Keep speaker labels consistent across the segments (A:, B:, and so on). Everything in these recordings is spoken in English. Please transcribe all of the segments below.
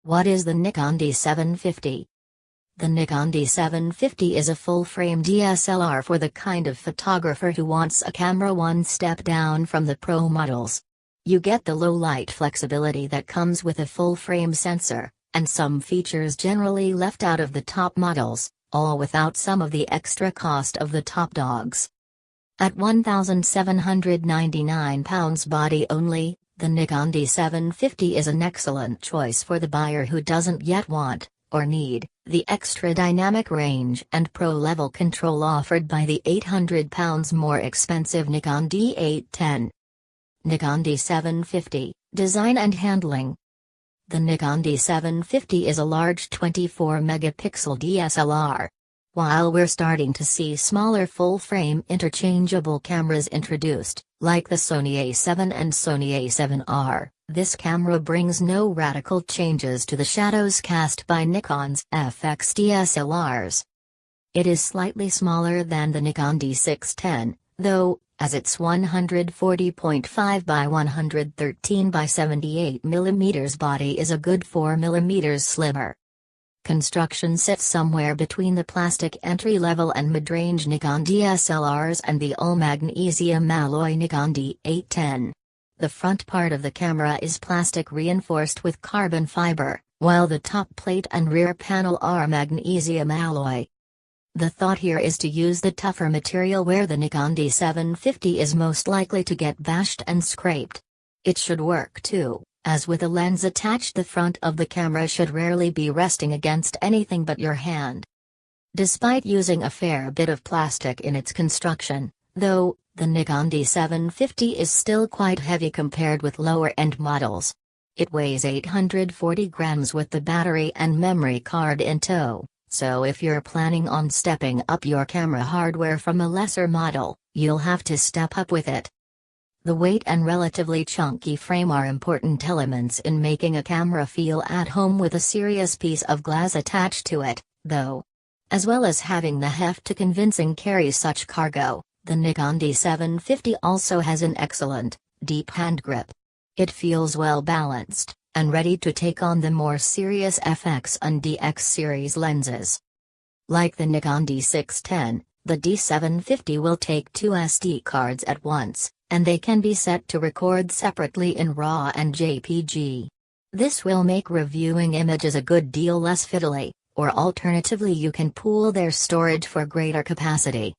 A: What is the Nikon D750? The Nikon D750 is a full-frame DSLR for the kind of photographer who wants a camera one step down from the pro models. You get the low-light flexibility that comes with a full-frame sensor, and some features generally left out of the top models, all without some of the extra cost of the top dogs. At £1,799 body only, the Nikon D750 is an excellent choice for the buyer who doesn't yet want, or need, the extra dynamic range and pro-level control offered by the £800 more expensive Nikon D810. Nikon D750, Design and Handling. The Nikon D750 is a large 24-megapixel DSLR. While we're starting to see smaller full-frame interchangeable cameras introduced, like the Sony A7 and Sony A7R, this camera brings no radical changes to the shadows cast by Nikon's FX DSLRs. It is slightly smaller than the Nikon D610, though, as its 140.5 by 113 by 78 mm body is a good 4 mm slimmer. Construction sits somewhere between the plastic entry-level and mid-range Nikon DSLRs and the all-magnesium alloy Nikon D810. The front part of the camera is plastic reinforced with carbon fiber, while the top plate and rear panel are magnesium alloy. The thought here is to use the tougher material where the Nikon D750 is most likely to get bashed and scraped. It should work too. As with a lens attached, the front of the camera should rarely be resting against anything but your hand. Despite using a fair bit of plastic in its construction, though, the Nikon D750 is still quite heavy compared with lower-end models. It weighs 840 grams with the battery and memory card in tow, so if you're planning on stepping up your camera hardware from a lesser model, you'll have to step up with it. The weight and relatively chunky frame are important elements in making a camera feel at home with a serious piece of glass attached to it, though. As well as having the heft to convincing carry such cargo, the Nikon D750 also has an excellent, deep hand grip. It feels well balanced, and ready to take on the more serious FX and DX series lenses. Like the Nikon D610, the D750 will take two SD cards at once, and they can be set to record separately in RAW and JPG. This will make reviewing images a good deal less fiddly, or alternatively you can pool their storage for greater capacity.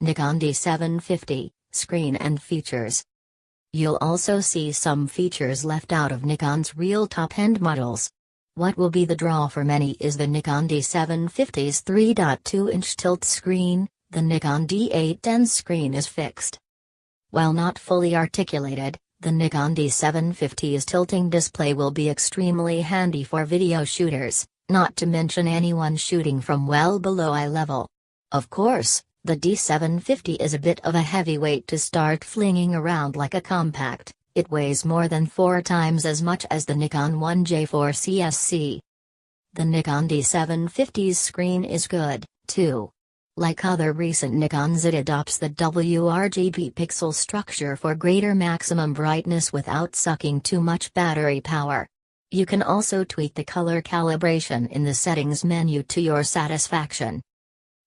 A: Nikon D750, Screen and Features. You'll also see some features left out of Nikon's real top-end models. What will be the draw for many is the Nikon D750's 3.2-inch tilt screen. The Nikon D810 screen is fixed. While not fully articulated, the Nikon D750's tilting display will be extremely handy for video shooters, not to mention anyone shooting from well below eye level. Of course, the D750 is a bit of a heavyweight to start flinging around like a compact. It weighs more than 4 times as much as the Nikon 1J4 CSC. The Nikon D750's screen is good, too. Like other recent Nikons, it adopts the WRGB pixel structure for greater maximum brightness without sucking too much battery power. You can also tweak the color calibration in the settings menu to your satisfaction.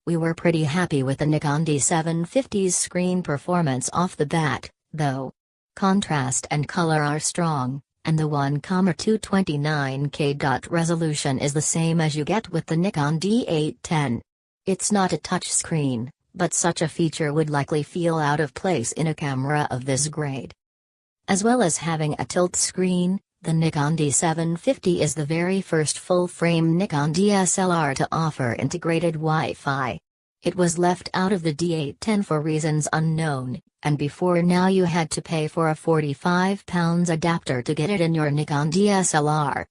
A: We were pretty happy with the Nikon D750's screen performance off the bat, though. Contrast and color are strong, and the 1,229K dot resolution is the same as you get with the Nikon D810. It's not a touchscreen, but such a feature would likely feel out of place in a camera of this grade. As well as having a tilt screen, the Nikon D750 is the very first full-frame Nikon DSLR to offer integrated Wi-Fi. It was left out of the D810 for reasons unknown, and before now you had to pay for a £45 adapter to get it in your Nikon DSLR.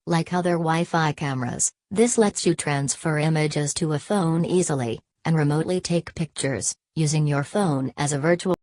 A: Like other Wi-Fi cameras, this lets you transfer images to a phone easily, and remotely take pictures, using your phone as a virtual